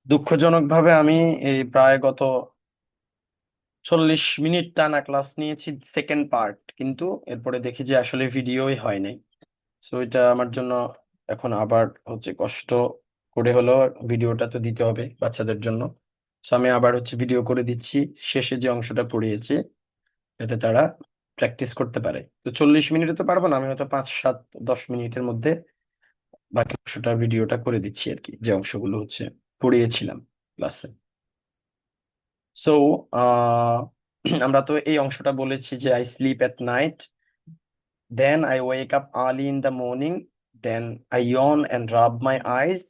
দুঃখজনকভাবে আমি এই প্রায় গত 40 মিনিট টানা ক্লাস নিয়েছি, সেকেন্ড পার্ট, কিন্তু এরপরে দেখি যে আসলে ভিডিওই হয় নাই। সো এটা আমার জন্য এখন আবার হচ্ছে কষ্ট করে হলেও ভিডিওটা তো দিতে হবে বাচ্চাদের জন্য। সো আমি আবার হচ্ছে ভিডিও করে দিচ্ছি শেষে যে অংশটা পড়িয়েছি, যাতে তারা প্র্যাকটিস করতে পারে। তো 40 মিনিটে তো পারবো না, আমি হয়তো 5, 7, 10 মিনিটের মধ্যে বাকি অংশটা ভিডিওটা করে দিচ্ছি আর কি, যে অংশগুলো হচ্ছে পড়িয়েছিলাম ক্লাসে। সো আমরা তো এই অংশটা বলেছি যে I sleep at night, then I wake up early in the morning, then I yawn and rub my eyes,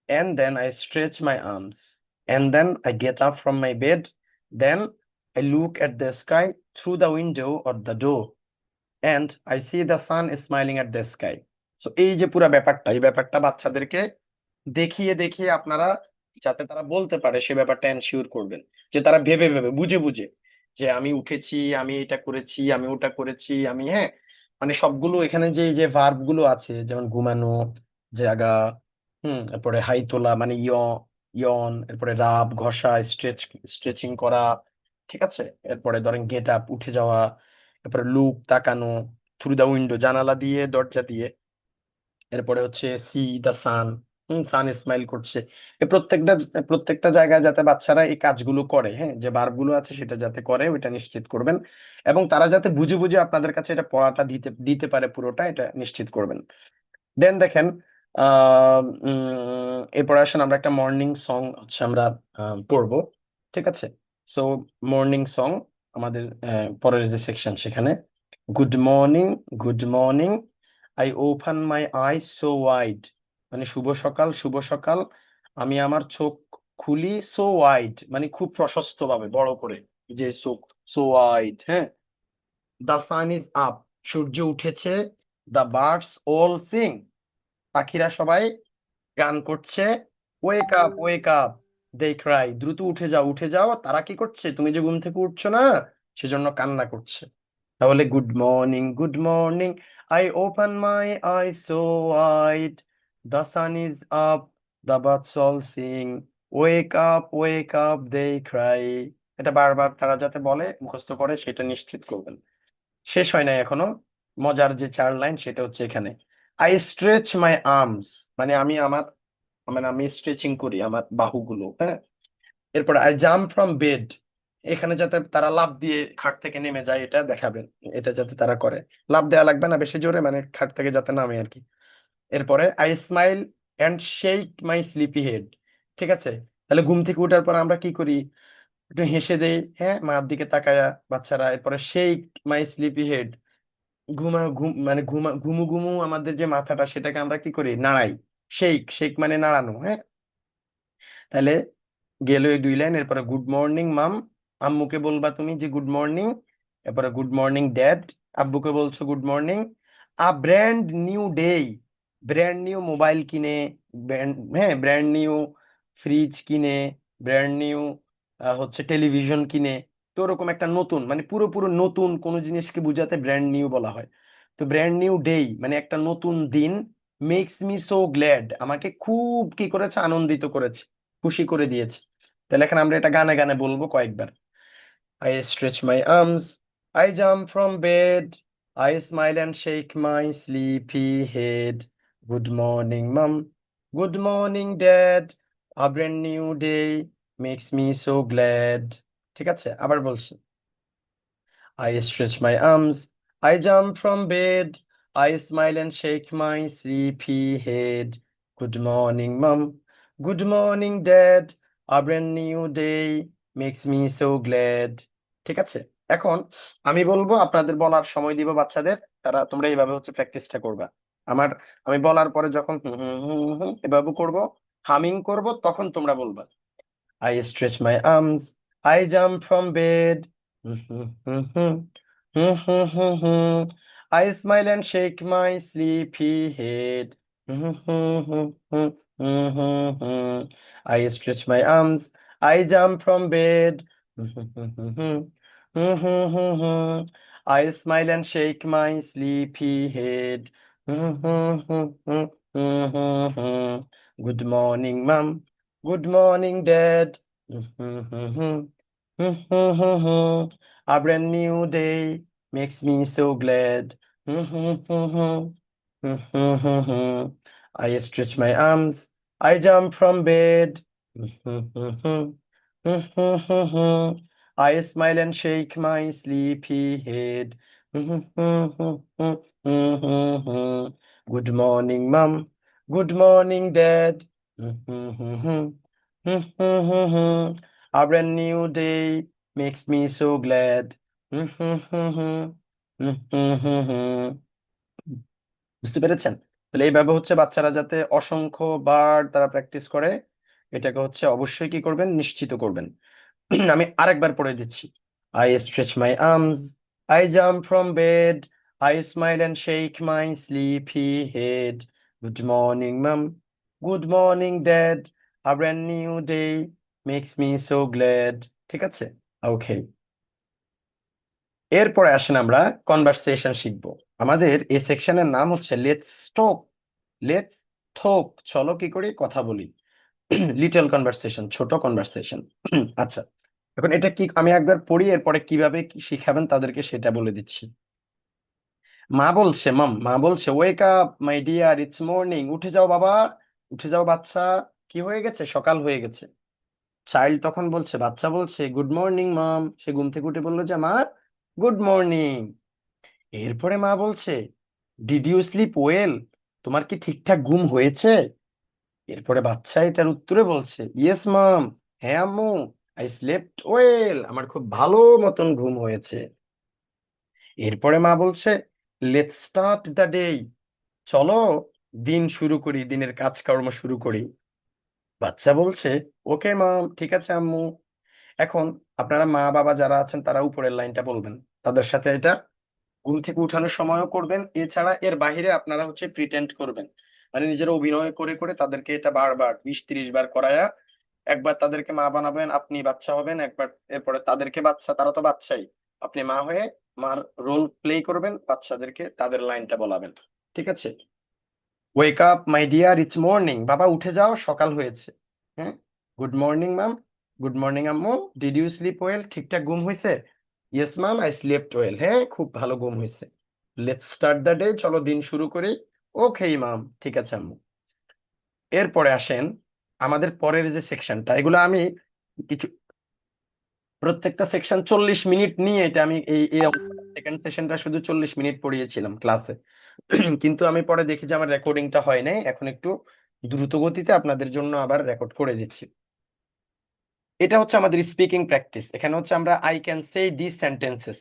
and then I stretch my arms, and then I get up from my bed, then I look at the sky through the window or the door, and I see the sun smiling at the sky. So এই যে পুরো ব্যাপারটা, এই ব্যাপারটা বাচ্চাদেরকে দেখিয়ে দেখিয়ে আপনারা যাতে তারা বলতে পারে সে ব্যাপারটা এনশিওর করবেন, যে তারা ভেবে ভেবে বুঝে বুঝে যে আমি উঠেছি, আমি এটা করেছি, আমি ওটা করেছি, আমি, হ্যাঁ, মানে সবগুলো এখানে যে এই যে ভার্ব গুলো আছে, যেমন ঘুমানো, জাগা, তারপরে হাই তোলা মানে ইয়ন, এরপরে রাব ঘষা, স্ট্রেচিং করা, ঠিক আছে। এরপরে ধরেন গেট আপ উঠে যাওয়া, এরপরে লুক তাকানো, থ্রু দা উইন্ডো জানালা দিয়ে দরজা দিয়ে, এরপরে হচ্ছে সি দা সান, সান স্মাইল করছে। এই প্রত্যেকটা প্রত্যেকটা জায়গায় যাতে বাচ্চারা এই কাজগুলো করে, হ্যাঁ, যে ভার্ব গুলো আছে সেটা যাতে করে ওইটা নিশ্চিত করবেন, এবং তারা যাতে বুঝে বুঝে আপনাদের কাছে এটা পড়াটা দিতে দিতে পারে পুরোটা, এটা নিশ্চিত করবেন। দেন দেখেন, এরপরে আসেন আমরা একটা মর্নিং সং হচ্ছে আমরা পড়বো, ঠিক আছে। সো মর্নিং সং আমাদের পরের যে সেকশন সেখানে, good morning, good morning, I open my eye so wide, মানে শুভ সকাল, শুভ সকাল, আমি আমার চোখ খুলি, সো ওয়াইড মানে খুব প্রশস্ত ভাবে বড় করে, যে চোখ, সো ওয়াইড, হ্যাঁ। দ্য সান ইজ আপ, সূর্য উঠেছে। দ্য বার্ডস অল সিং, পাখিরা সবাই গান করছে। Wake up, ওয়েক up, they Cry, দ্রুত উঠে যাও, উঠে যাও, তারা কি করছে, তুমি যে ঘুম থেকে উঠছো না সেজন্য কান্না করছে। তাহলে good morning, good morning, I open my eye so wide, the sun is up, the birds all sing, wake up they cry. এটা বারবার তারা যাতে বলে, মুখস্থ করে, সেটা নিশ্চিত করবেন। শেষ হয় নাই এখনো, মজার যে 4 লাইন সেটা হচ্ছে এখানে, আই স্ট্রেচ মাই আর্মস, মানে আমি আমার, মানে আমি স্ট্রেচিং করি আমার বাহুগুলো, হ্যাঁ। এরপর আই জাম্প ফ্রম বেড, এখানে যাতে তারা লাফ দিয়ে খাট থেকে নেমে যায় এটা দেখাবেন, এটা যাতে তারা করে। লাফ দেওয়া লাগবে না বেশি জোরে, মানে খাট থেকে যাতে নামে আর কি। এরপরে I smile and shake my sleepy head, ঠিক আছে। তাহলে ঘুম থেকে ওঠার পর আমরা কি করি, একটু হেসে দেই, হ্যাঁ, মার দিকে তাকায়া বাচ্চারা। এরপরে শেক মাই স্লিপি হেড, মানে ঘুমু ঘুমু আমাদের যে মাথাটা সেটাকে আমরা কি করি, নাড়াই। শেক, শেক মানে নাড়ানো, হ্যাঁ। তাহলে গেল এই 2 লাইন। এরপরে গুড মর্নিং মাম, আম্মুকে বলবা তুমি যে গুড মর্নিং। এরপরে গুড মর্নিং ড্যাড, আব্বুকে বলছো গুড মর্নিং। আ brand new day, brand new mobile কিনে, হ্যাঁ, ব্র্যান্ড নিউ ফ্রিজ কিনে, ব্র্যান্ড নিউ হচ্ছে টেলিভিশন কিনে। তো ওরকম একটা নতুন, মানে পুরো পুরো নতুন কোনো জিনিসকে বোঝাতে ব্র্যান্ড নিউ বলা হয়। তো ব্র্যান্ড নিউ ডে মানে একটা নতুন দিন, মেক্স মি সো গ্ল্যাড, আমাকে খুব কি করেছে, আনন্দিত করেছে, খুশি করে দিয়েছে। তাহলে এখন আমরা এটা গানে গানে বলবো কয়েকবার। I stretch my arms, I jump from bed, I smile and shake my sleepy head, good morning mum, good morning dad, a brand new day makes me so glad. ঠিক আছে, আবার বলছি। I stretch my arms, I jump from bed, I smile and shake my sleepy head. Good morning, Mum. Good morning, Dad. A brand new day makes me so glad. ঠিক আছে, এখন আমি বলবো, আপনাদের বলার সময় দিব বাচ্চাদের, তোমরা এইভাবে হচ্ছে প্র্যাকটিসটা করবা। আমার, আমি বলার পরে যখন হুম হুম হুম হুম এভাবে করব, হামিং করব, তখন তোমরা বলবা। I stretch my arms. I jump from bed. I smile and shake my sleepy head. I stretch my arms. I jump from bed. I smile and shake my sleepy head. Good morning, mum. Good morning, Dad. A brand new day makes me so glad. I stretch my arms. I jump from bed. I smile and shake my sleepy head. Good morning, Mom. Good morning, Dad. A brand new day makes me so glad. বুঝতে পেরেছেন? তাহলে এইভাবে হচ্ছে বাচ্চারা যাতে অসংখ্য বার তারা practice করে, এটাকে হচ্ছে অবশ্যই কি করবেন, নিশ্চিত করবেন। আমি আরেকবার পড়ে দিচ্ছি। I stretch my arms, I jump from bed, I smile and shake my sleepy head. Good morning, Mom. Good morning, Dad. A brand new day makes me so glad. ঠিক আছে? ওকে। এরপরে আসেন আমরা কনভারসেশন শিখবো। আমাদের এই সেকশনের নাম হচ্ছে লেটস টক। লেটস টক, চলো কি করি, কথা বলি। লিটল কনভারসেশন, ছোট কনভারসেশন। আচ্ছা, এখন এটা কি আমি একবার পড়ি, এরপরে কিভাবে কি শিখাবেন তাদেরকে সেটা বলে দিচ্ছি। মা বলছে wake up my dear, it's morning. উঠে যাও বাবা, উঠে যাও বাচ্চা, কি হয়ে গেছে, সকাল হয়ে গেছে। চাইল্ড তখন বলছে, বাচ্চা বলছে গুড মর্নিং মম। সে ঘুম থেকে উঠে বললো যে মা গুড মর্নিং। এরপরে মা বলছে ডিড ইউ স্লিপ ওয়েল, তোমার কি ঠিকঠাক ঘুম হয়েছে? এরপরে বাচ্চা এটার উত্তরে বলছে ইয়েস মম, হ্যাঁ আম্মু, আই স্লেপ্ট ওয়েল, আমার খুব ভালো মতন ঘুম হয়েছে। এরপরে মা বলছে লেটস স্টার্ট দ্য ডে, চলো দিন শুরু করি, দিনের কাজকর্ম শুরু করি। বাচ্চা বলছে ওকে মম, ঠিক আছে আম্মু। এখন আপনারা মা বাবা যারা আছেন তারা উপরের লাইনটা বলবেন, তাদের সাথে এটা ঘুম থেকে উঠানোর সময়ও করবেন। এছাড়া এর বাইরে আপনারা হচ্ছে প্রিটেন্ড করবেন, মানে নিজের অভিনয় করে করে তাদেরকে এটা বারবার 20-30 বার করায়া, একবার তাদেরকে মা বানাবেন, আপনি বাচ্চা হবেন, একবার এরপরে তাদেরকে বাচ্চা, তারা তো বাচ্চাই, আপনি মা হয়ে মার রোল প্লে করবেন, বাচ্চাদেরকে তাদের লাইনটা বলাবেন। ঠিক আছে? Wake up my dear, it's morning, বাবা উঠে যাও, সকাল হয়েছে। হ্যাঁ। Good morning ma'am, good morning আম্মু, ডিড ইউ স্লিপ ওয়েল, ঠিকঠাক ঘুম হয়েছে? Yes ma'am, I slept well, হ্যাঁ খুব ভালো ঘুম হয়েছে। লেটস স্টার্ট দ্য ডে, চলো দিন শুরু করি। ওকে ম্যাম, ঠিক আছে আম্মু। এরপরে আসেন আমাদের পরের যে সেকশনটা, এগুলো আমি কিছু প্রত্যেকটা সেকশন 40 মিনিট নিয়ে, এটা আমি এই সেকেন্ড সেশনটা শুধু 40 মিনিট পড়িয়েছিলাম ক্লাসে। কিন্তু আমি পরে দেখি যে আমার রেকর্ডিংটা হয় নাই, এখন একটু দ্রুত গতিতে আপনাদের জন্য আবার রেকর্ড করে দিচ্ছি। এটা হচ্ছে আমাদের স্পিকিং প্র্যাকটিস। এখানে হচ্ছে আমরা I can say this sentences,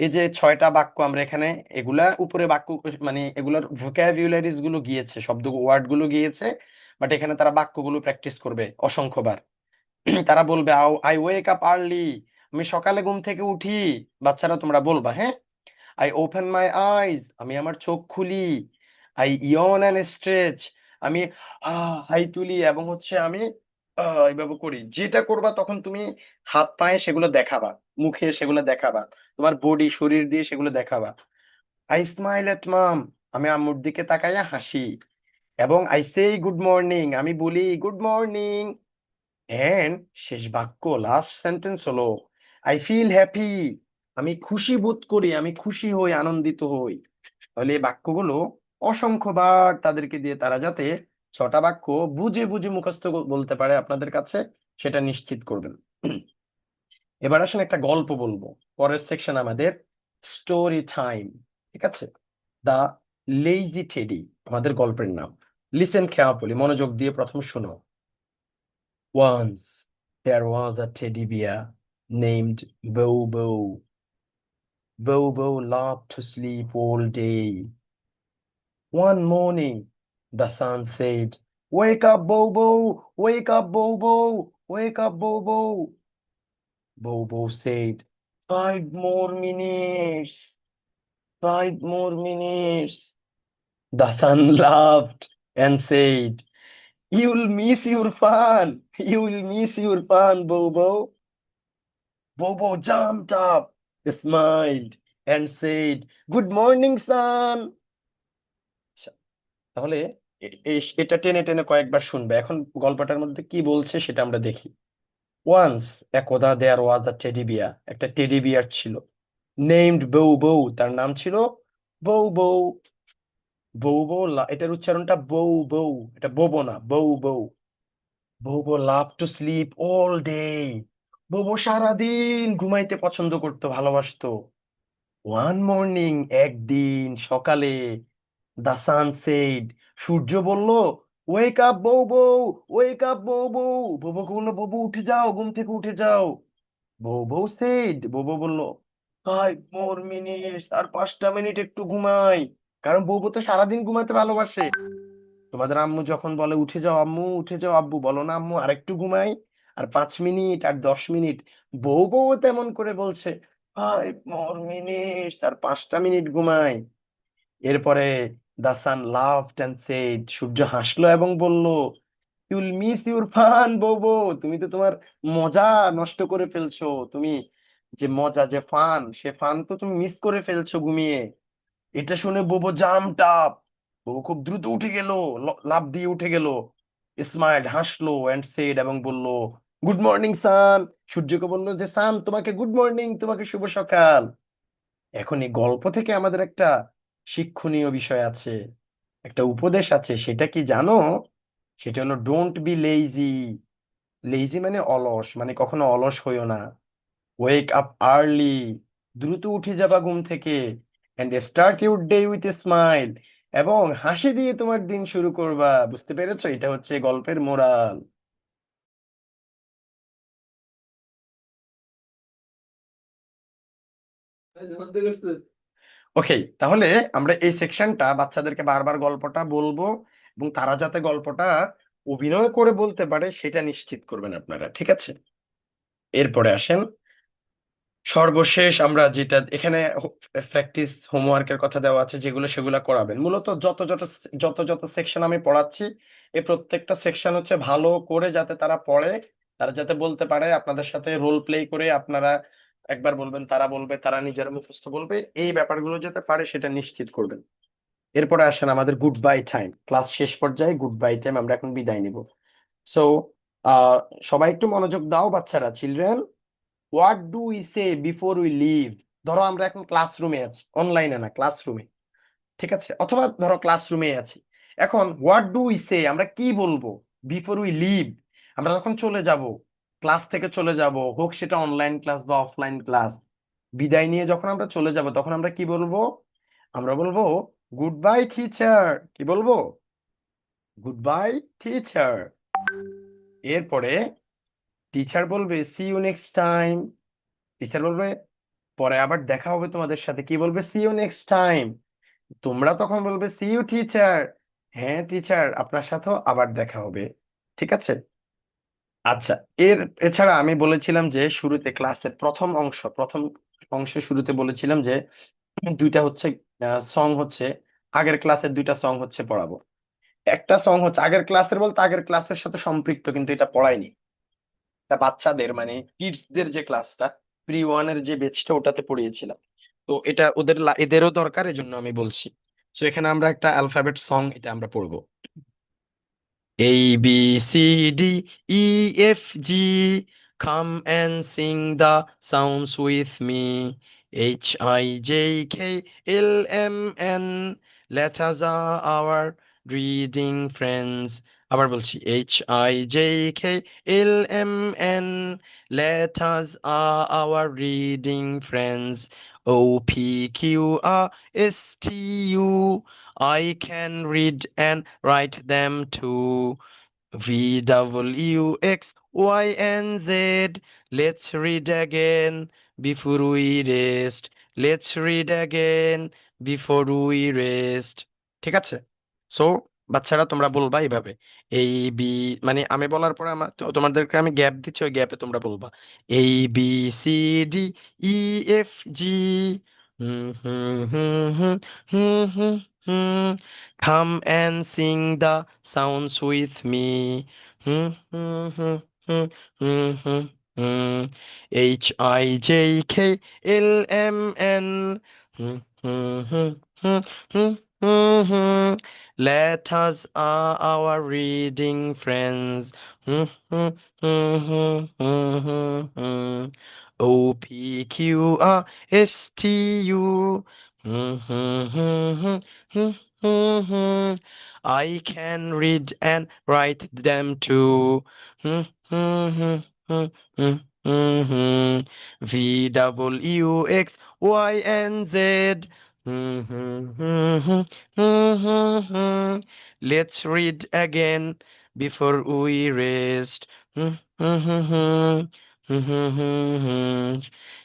এই যে 6টা বাক্য আমরা এখানে, এগুলা উপরে বাক্য মানে এগুলার ভোকাবুলারিজ গুলো গিয়েছে, শব্দ ওয়ার্ড গুলো গিয়েছে, বাট এখানে তারা বাক্যগুলো প্র্যাকটিস করবে অসংখ্যবার। তারা বলবে আই ওয়েক আপ আর্লি, আমি সকালে ঘুম থেকে উঠি। বাচ্চারা তোমরা বলবা, হ্যাঁ। আই ওপেন মাই আইজ, আমি আমার চোখ খুলি। আই ইয়ন অ্যান্ড স্ট্রেচ, আমি হাই তুলি এবং হচ্ছে আমি এইভাবে করি। যেটা করবা তখন তুমি হাত পায়ে সেগুলো দেখাবা, মুখে সেগুলো দেখাবা, তোমার বডি শরীর দিয়ে সেগুলো দেখাবা। আই স্মাইল এট মাম, আমি আম্মুর দিকে তাকাইয়া হাসি। এবং আই সে গুড মর্নিং, আমি বলি গুড মর্নিং। এন্ড শেষ বাক্য, লাস্ট সেন্টেন্স হলো আই ফিল হ্যাপি, আমি খুশি বোধ করি, আমি খুশি হই, আনন্দিত হই। তাহলে এই বাক্যগুলো অসংখ্যবার তাদেরকে দিয়ে তারা যাতে 6টা বাক্য বুঝে বুঝে মুখস্থ বলতে পারে আপনাদের কাছে, সেটা নিশ্চিত করবেন। এবার আসলে একটা গল্প বলবো। পরের সেকশন আমাদের স্টোরি টাইম। ঠিক আছে? দা লেজি টেডি আমাদের গল্পের নাম। লিসেন কেয়ারফুলি, মনোযোগ দিয়ে প্রথম শোনো। Once there was a teddy bear named Bobo. Bobo loved to sleep all day. One morning, the sun said, wake up, Bobo! Wake up, Bobo! Wake up, Bobo! Bobo said, 5 more minutes, 5 more minutes. The sun laughed and said, you'll miss your fun. You'll miss your fun, Bobo. Bobo jumped up, smiled, and said, good morning, son. আচ্ছা, তাহলে এটা টেনে টেনে কয়েকবার শুনবে। এখন গল্পটার মধ্যে কি বলছে সেটা আমরা দেখি। ওয়ান্স, একদা, দেয়ার ওয়াজ আ টেডি বিয়ার, একটা টেডি বিয়ার ছিল, নেমড বউ বউ, তার নাম ছিল বউ বউ। বউ বউ এটার উচ্চারণটা বউ বউ, এটা বোবো না, বউ বউ। বউ বউ love to sleep all day, বউ বউ সারাদিন ঘুমাইতে পছন্দ করতো, ভালোবাসতো। ওয়ান মর্নিং, একদিন সকালে, দা সান সেড, সূর্য বলল, ওয়েক আপ বউ বউ, ওয়েক আপ বউ বউ। বউ বউ বললো, বউ বউ উঠে যাও, ঘুম থেকে উঠে যাও। বউ বউ সেড, বউ বউ বললো, 5 more minutes, আর 5টা মিনিট একটু ঘুমাই। কারণ বউ বউ তো সারাদিন ঘুমাতে ভালোবাসে। তোমাদের আম্মু যখন বলে উঠে যাও আম্মু, উঠে যাও আব্বু, বলো না আম্মু আরেকটু ঘুমাই, আর 5 মিনিট, আর 10 মিনিট। বউ বউ তেমন করে বলছে, 5 more minutes, আর 5টা মিনিট ঘুমাই। এরপরে দা সান লাফড অ্যান্ড সেড, সূর্য হাসলো এবং বলল, ইউল মিস ইউর ফান বউ বউ, তুমি তো তোমার মজা নষ্ট করে ফেলছো। তুমি যে মজা, যে ফান, সে ফান তো তুমি মিস করে ফেলছো ঘুমিয়ে। এটা শুনে বোবো জাম্পড আপ, বোবো খুব দ্রুত উঠে গেল, লাফ দিয়ে উঠে গেল, স্মাইল, হাসলো, এন্ড সেড, এবং বলল, গুড মর্নিং সান। সূর্যকে বললো যে, সান তোমাকে গুড মর্নিং, তোমাকে শুভ সকাল। এখন এই গল্প থেকে আমাদের একটা শিক্ষণীয় বিষয় আছে, একটা উপদেশ আছে, সেটা কি জানো? সেটা হলো, ডোন্ট বি লেজি। লেজি মানে অলস, মানে কখনো অলস হইও না। ওয়েক আপ আর্লি, দ্রুত উঠে যাবা ঘুম থেকে, and start your day with a smile, এবং হাসি দিয়ে তোমার দিন শুরু করবা। বুঝতে পেরেছো? এটা হচ্ছে গল্পের মোরাল। ওকে, তাহলে আমরা এই সেকশনটা বাচ্চাদেরকে বারবার গল্পটা বলবো, এবং তারা যাতে গল্পটা অভিনয় করে বলতে পারে সেটা নিশ্চিত করবেন আপনারা, ঠিক আছে? এরপরে আসেন, সর্বশেষ আমরা যেটা এখানে প্র্যাকটিস হোমওয়ার্কের কথা দেওয়া আছে, যেগুলো সেগুলো করাবেন। মূলত যত যত যত যত সেকশন আমি পড়াচ্ছি, এই প্রত্যেকটা সেকশন হচ্ছে ভালো করে যাতে তারা পড়ে, তারা যাতে বলতে পারে, আপনাদের সাথে রোল প্লে করে আপনারা একবার বলবেন, তারা বলবে, তারা নিজেরা মুখস্থ বলবে, এই ব্যাপারগুলো যাতে পারে সেটা নিশ্চিত করবেন। এরপরে আসেন আমাদের গুড বাই টাইম, ক্লাস শেষ পর্যায়ে গুড বাই টাইম, আমরা এখন বিদায় নিব। সো সবাই একটু মনোযোগ দাও বাচ্চারা, children. What do we say before we live? ধরো আমরা এখন ক্লাসরুমে আছি, অনলাইনে না, ক্লাসরুমে, ঠিক আছে? অথবা ধরো ক্লাসরুমে আছি। এখন হোয়াট ডু উই সে, আমরা কি বলবো বিফোর উই লিভ, আমরা যখন চলে যাব, ক্লাস থেকে চলে যাব, হোক সেটা অনলাইন ক্লাস বা অফলাইন ক্লাস, বিদায় নিয়ে যখন আমরা চলে যাব, তখন আমরা কি বলবো? আমরা বলবো, গুড বাই টিচার। কি বলবো? Good bye teacher. এরপরে টিচার বলবে, see you next time. Teacher বলবে, পরে আবার দেখা হবে তোমাদের সাথে। কি বলবে? See you next time. তোমরা তখন বলবে, সি ইউ টিচার। হ্যাঁ টিচার, আপনার সাথেও আবার দেখা হবে। ঠিক আছে? আচ্ছা, এছাড়া আমি বলেছিলাম যে শুরুতে ক্লাসের প্রথম অংশের শুরুতে বলেছিলাম যে দুইটা হচ্ছে সং হচ্ছে, আগের ক্লাসের দুইটা সং হচ্ছে পড়াবো। একটা সং হচ্ছে আগের ক্লাসের, বলতে আগের ক্লাসের সাথে সম্পৃক্ত, কিন্তু এটা পড়াইনি। এটা বাচ্চাদের মানে কিডসদের যে ক্লাসটা, প্রি ওয়ানের যে বেচটা, ওটাতে পড়িয়েছিলাম। তো এটা এদেরও দরকার, এজন্য আমি বলছি। তো এখানে আমরা একটা অ্যালফাবেট সং, এটা আমরা পড়বো। ABCDEFG, come and sing the sounds with me. HIJKLMN, let us are our reading friends. আবার বলছি, HIJKLMN, let us are our reading friends. OPQRSTU, I can read and write them too. VWXYNZ, let's read again before we rest. Let's read again before we rest. ঠিক আছে? So বাচ্চারা তোমরা বলবা এইভাবে, এই B, মানে আমি বলার পরে তোমাদেরকে আমি গ্যাপ দিচ্ছি, ওই গ্যাপে তোমরা বলবা ABCDEFG, hmm hmm hmm hmm hmm hmm hmm, come and sing the sounds with me. Hmm, hmm, hmm, hmm, hmm, hmm, hmm. HIJKLMN. Hmm, hmm, hmm, hmm, hmm. Hmm. Let us our reading friends. Hmm. Hmm. O P Q R S T U. Hmm. I can read and write them too. Hmm. V W X Y and Z. Let's read again before we rest.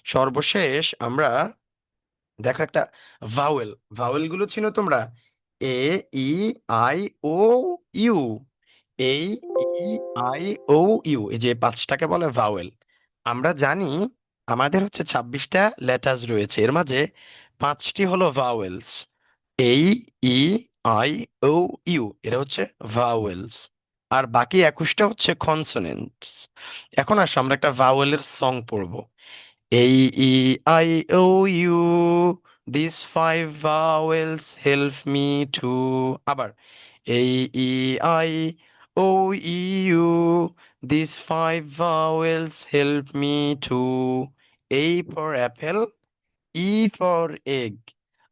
সর্বশেষ আমরা দেখো একটা vowel vowel গুলো ছিল তোমরা এ E I O you এই E I O you এই যে পাঁচটাকে বলে ভাওয়েল আমরা জানি আমাদের হচ্ছে 26টা লেটার্স রয়েছে এর মাঝে পাঁচটি হলো ভাওয়েলস এই ই আই ও ইউ এরা হচ্ছে ভাওয়েলস আর বাকি 21টা হচ্ছে কনসোনেন্টস এখন আসো আমরা একটা ভাওয়েলের সং পড়বো A E I O U these five vowels help me to আবার A E I O U these five vowels help me to A for apple E for egg,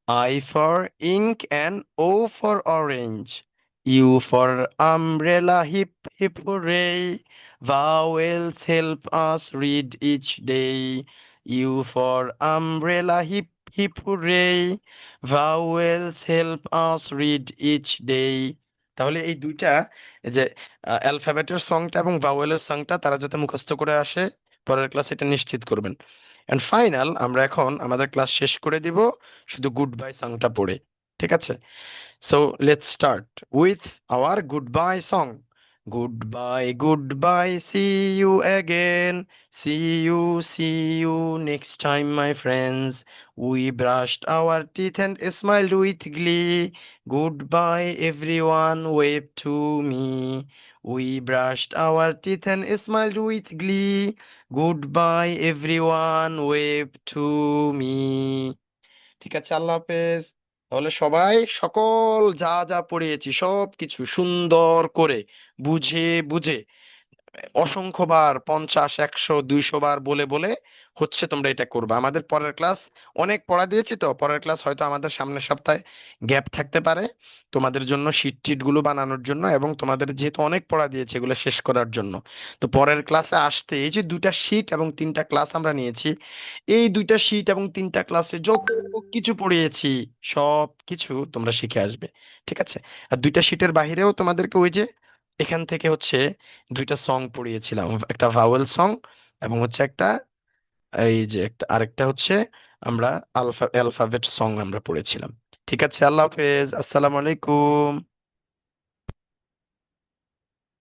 I for ink and O for orange, U for umbrella, hip hip hooray. Vowels help us read each day. U for umbrella, hip hip hooray. Vowels help us read each day. তাহলে এই দুইটা এই যে অ্যালফাবেটের সংটা এবং ভাওয়েলের সংটা তারা যাতে মুখস্থ করে আসে পরের ক্লাসে এটা নিশ্চিত করবেন এন্ড ফাইনাল আমরা এখন আমাদের ক্লাস শেষ করে দিব শুধু গুড বাই সংটা পড়ে ঠিক আছে so let's start with our good bye song good bye see you again see you see you next time my friends we brushed our teeth and smiled with glee good bye everyone wave to me we brushed our teeth and smiled with glee good bye everyone wave to me ঠিক আছে আল্লাহ হাফেজ তাহলে সবাই সকল যা যা পড়িয়েছি সব কিছু সুন্দর করে বুঝে বুঝে অসংখ্যবার 50 100 200 বার বলে বলে হচ্ছে তোমরা এটা করবে আমাদের পরের ক্লাস অনেক পড়া দিয়েছি তো পরের ক্লাস হয়তো আমাদের সামনের সপ্তাহে গ্যাপ থাকতে পারে তোমাদের জন্য শিট টিট গুলো বানানোর জন্য এবং তোমাদের যেহেতু অনেক পড়া দিয়েছে এগুলো শেষ করার জন্য তো পরের ক্লাসে আসতে এই যে দুইটা শিট এবং তিনটা ক্লাস আমরা নিয়েছি এই দুইটা শিট এবং তিনটা ক্লাসে যত কিছু পড়িয়েছি সব কিছু তোমরা শিখে আসবে ঠিক আছে আর দুইটা শিটের বাহিরেও তোমাদেরকে ওই যে এখান থেকে হচ্ছে দুইটা সং পড়িয়েছিলাম একটা ভাওয়েল সং এবং হচ্ছে একটা এই যে একটা আরেকটা হচ্ছে আমরা অ্যালফাবেট সং আমরা পড়েছিলাম ঠিক আছে আল্লাহ হাফেজ আসসালামু আলাইকুম